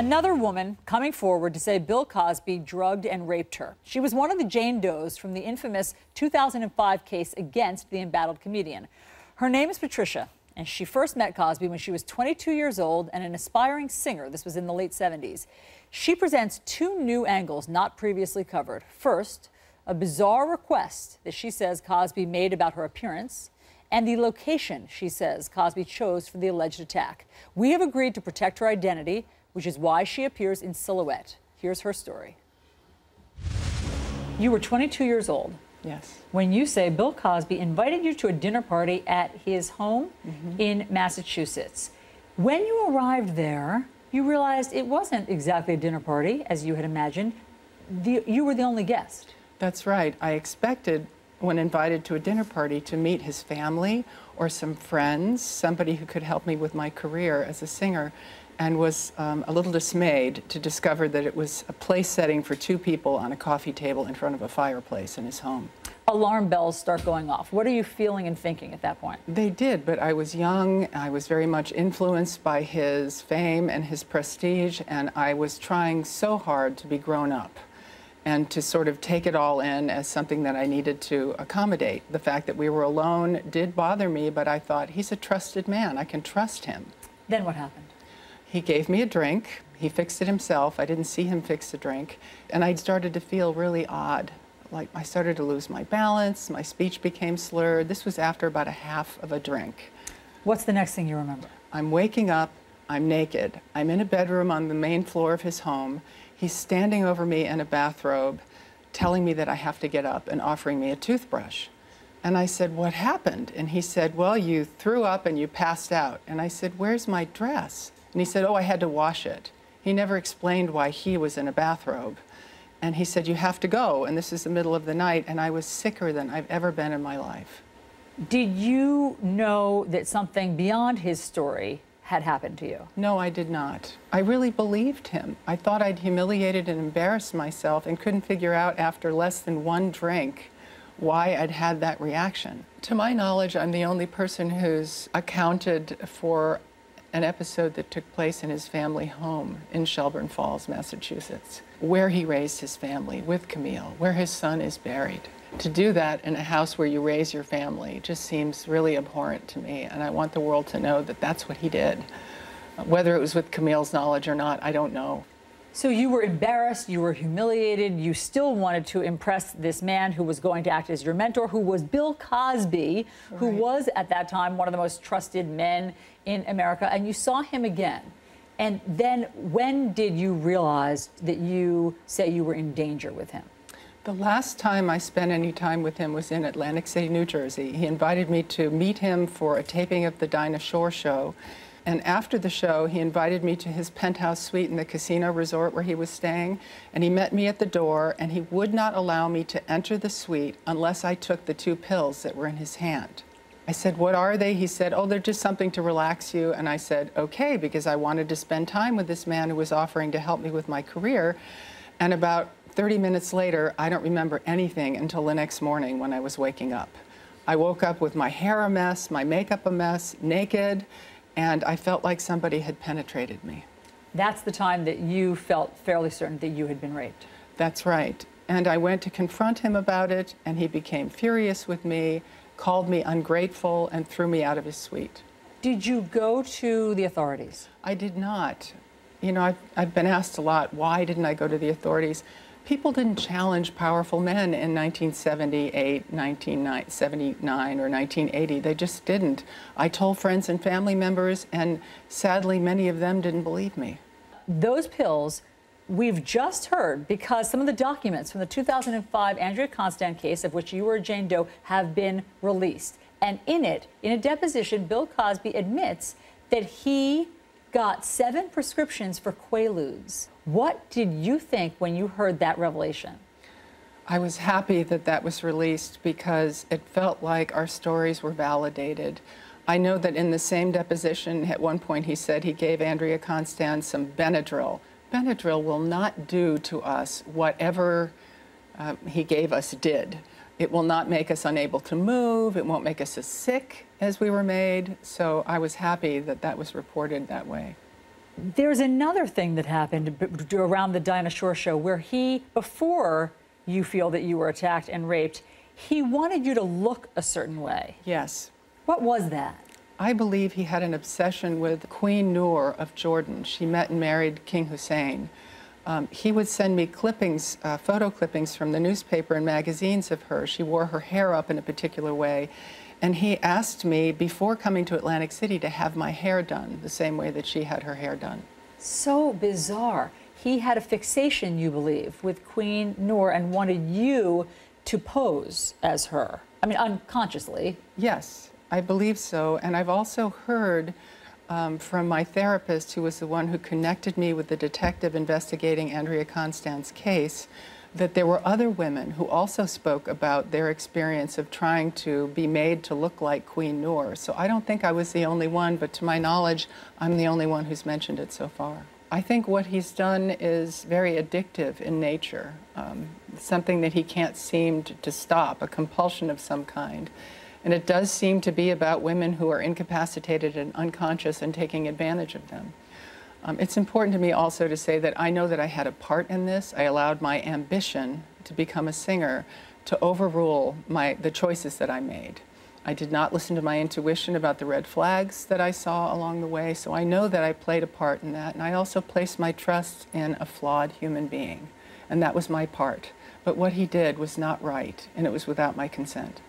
Another woman coming forward to say Bill Cosby drugged and raped her. She was one of the Jane Does from the infamous 2005 case against the embattled comedian. Her name is Patricia, and she first met Cosby when she was 22 years old and an aspiring singer. This was in the late 70s. She presents two new angles not previously covered. First, a bizarre request that she says Cosby made about her appearance, and the location she says Cosby chose for the alleged attack. We have agreed to protect her identity, which is why she appears in silhouette. Here's her story. You were 22 years old. Yes. When you say Bill Cosby invited you to a dinner party at his home in Massachusetts. When you arrived there, you realized it wasn't exactly a dinner party, as you had imagined. You were the only guest. That's right. I expected, when invited to a dinner party, to meet his family or some friends, somebody who could help me with my career as a singer, and was a little dismayed to discover that it was a place setting for two people on a coffee table in front of a fireplace in his home. Alarm bells start going off. What are you feeling and thinking at that point? They did, but I was young. I was very much influenced by his fame and his prestige, and I was trying so hard to be grown up and to sort of take it all in as something that I needed to accommodate. The fact that we were alone did bother me, but I thought, he's a trusted man. I can trust him. Then what happened? He gave me a drink. He fixed it himself. I didn't see him fix the drink. And I started to feel really odd. Like I started to lose my balance. My speech became slurred. This was after about a half of a drink. What's the next thing you remember? I'm waking up. I'm naked. I'm in a bedroom on the main floor of his home. He's standing over me in a bathrobe, telling me that I have to get up and offering me a toothbrush. And I said, what happened? And he said, well, you threw up and you passed out. And I said, where's my dress? And he said, oh, I had to wash it. He never explained why he was in a bathrobe. And he said, you have to go. And this is the middle of the night. And I was sicker than I've ever been in my life. Did you know that something beyond his story had happened to you? No, I did not. I really believed him. I thought I'd humiliated and embarrassed myself and couldn't figure out after less than one drink why I'd had that reaction. To my knowledge, I'm the only person who's accounted for an episode that took place in his family home in Shelburne Falls, Massachusetts, where he raised his family with Camille, where his son is buried. To do that in a house where you raise your family just seems really abhorrent to me, and I want the world to know that that's what he did. Whether it was with Camille's knowledge or not, I don't know. So you were embarrassed, you were humiliated, you still wanted to impress this man who was going to act as your mentor, who was Bill Cosby, who was at that time one of the most trusted men in America, and you saw him again. And then when did you realize that you say you were in danger with him? The last time I spent any time with him was in Atlantic City, New Jersey. He invited me to meet him for a taping of the Dinah Shore show. And after the show, he invited me to his penthouse suite in the casino resort where he was staying. And he met me at the door, and he would not allow me to enter the suite unless I took the two pills that were in his hand. I said, what are they? He said, oh, they're just something to relax you. And I said, okay, because I wanted to spend time with this man who was offering to help me with my career. And about 30 minutes later, I don't remember anything until the next morning when I was waking up. I woke up with my hair a mess, my makeup a mess, naked, and I felt like somebody had penetrated me. That's the time that you felt fairly certain that you had been raped. That's right. And I went to confront him about it, and he became furious with me, called me ungrateful, and threw me out of his suite. Did you go to the authorities? I did not. You know, I've been asked a lot, why didn't I go to the authorities? People didn't challenge powerful men in 1978, 1979, or 1980. They just didn't. I told friends and family members, and sadly, many of them didn't believe me. Those pills, we've just heard, because some of the documents from the 2005 Andrea Constand case, of which you were a Jane Doe, have been released. And in it, in a deposition, Bill Cosby admits that he got 7 prescriptions for Quaaludes. What did you think when you heard that revelation? I was happy that that was released because it felt like our stories were validated. I know that in the same deposition, at one point he said he gave Andrea Constand some Benadryl. Benadryl will not do to us whatever he gave us did. It will not make us unable to move. It won't make us as sick as we were made. So I was happy that that was reported that way. There's another thing that happened around the Dinah Shore show where he, before you feel that you were attacked and raped, he wanted you to look a certain way. Yes. What was that? I believe he had an obsession with Queen Noor of Jordan. She met and married King Hussein. He would send me clippings, photo clippings from the newspaper and magazines of her. She wore her hair up in a particular way. And he asked me, before coming to Atlantic City, to have my hair done the same way that she had her hair done. So bizarre. He had a fixation, you believe, with Queen Noor and wanted you to pose as her. I mean, unconsciously. Yes, I believe so. And I've also heard from my therapist, who was the one who connected me with the detective investigating Andrea Constand's case, that there were other women who also spoke about their experience of trying to be made to look like Queen Noor. So I don't think I was the only one, but to my knowledge, I'm the only one who's mentioned it so far. I think what he's done is very addictive in nature, something that he can't seem to stop, a compulsion of some kind. And it does seem to be about women who are incapacitated and unconscious and taking advantage of them. It's important to me also to say that I know that I had a part in this. I allowed my ambition to become a singer to overrule the choices that I made. I did not listen to my intuition about the red flags that I saw along the way, so I know that I played a part in that, and I also placed my trust in a flawed human being, and that was my part. But what he did was not right, and it was without my consent.